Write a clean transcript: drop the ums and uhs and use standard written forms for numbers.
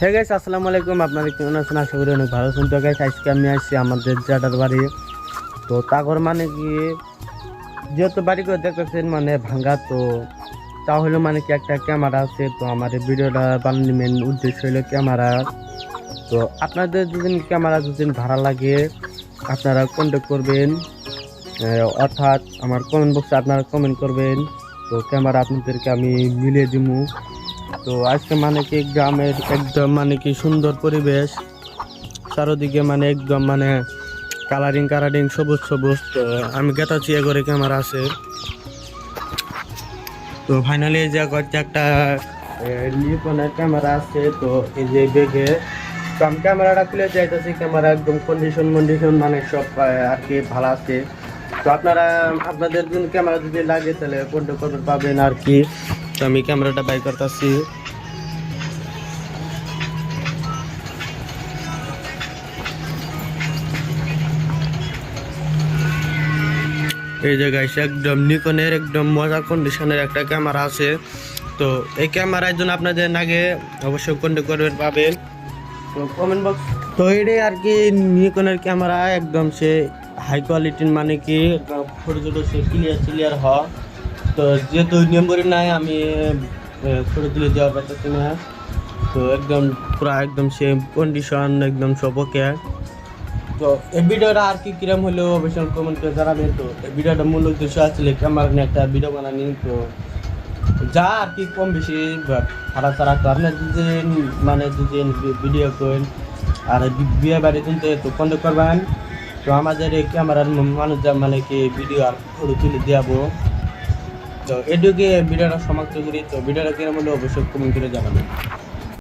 Hey guys, আসসালামু আলাইকুম। আপনারা কেমন আছেন? আশা করি অনেক ভালো আছেন। তো গাইস, আজকে আমি আসছি আমাদের জ্যাঠার বাড়ি। তো তাগর মানে কি, যেহেতু বাড়ি করে দেখতেছেন মানে ভাঙ্গা, তো তাহলে মানে কি একটা ক্যামেরা আছে। তো আমার এই ভিডিওটা বানানোর মেন উদ্দেশ্য হলো ক্যামেরা। তো আপনাদের যদি ক্যামেরা যদি ভাড়া লাগে, আপনারা কন্ট্যাক্ট করবেন, অর্থাৎ আমার কমেন্ট বক্সে আপনারা কমেন্ট করবেন। তো ক্যামেরা আপনাদেরকে আমি মিলিয়ে দিব। তো আজকে মানে কি গ্রামের একদম মানে কি সুন্দর পরিবেশ, চারোদিকে মানে একদম মানে কালারিং কালারিং সবুজ সবুজ। তো আমি গেতাছি করে ক্যামেরা আছে। তো ফাইনালি যে করছে একটা নিকনের ক্যামেরা আছে। তো এই যে বেগে তো আমি ক্যামেরাটা খুলে যাইতেছি, ক্যামেরা একদম কন্ডিশন মানে সব আর কি ভালো আছে। তো আপনাদের যদি ক্যামেরা যদি লাগে তাহলে কন্ট্যাক্ট করতে পাবেন আর কি। তো আমি ক্যামেরাটা বাই করতেছি। এই যে গাইস, একদম নিকনের একদম মজার কন্ডিশনের একটা ক্যামেরা আছে। তো এই ক্যামেরার জন্য আপনাদের আগে অবশ্যই কন্ট্যাক্ট করবেন, পাবেন। তো কমেন্ট বক্স, তো এটাই আর কি নিকনের ক্যামেরা একদম সে হাই কোয়ালিটির, মানে কি ফটো টটো সে ক্লিয়ার হয়। তো যেহেতু মেমোরি নাই, আমি ফটো তুলে দেওয়া পারতেছি না। তো একদম পুরা একদম সে কন্ডিশন একদম সব ওকে। তো এই ভিডিওটা আর কি কিরম হলো অবশ্যই কমেন্ট করে জানাবেন। তো এই ভিডিওটা মূল উদ্দেশ্য আসলে ক্যামেরা নিয়ে একটা ভিডিও বানানি। তো যা আর কি কম বেশি ভাড়া ছাড়া তো আপনার যদি মানে যদি ভিডিও করেন আর বিয়ে বাড়ি তুলতে তো কন্ট্যাক্ট করবেন। তো আমাদের এই ক্যামেরার মানুষ যা মানে কি ভিডিও আর ফটো তুলে দেবো। তো এটুকু ভিডিওটা সমাপ্ত করি। তো ভিডিওটা কিরম হলো অবশ্যই কমেন্ট করে জানাবেন।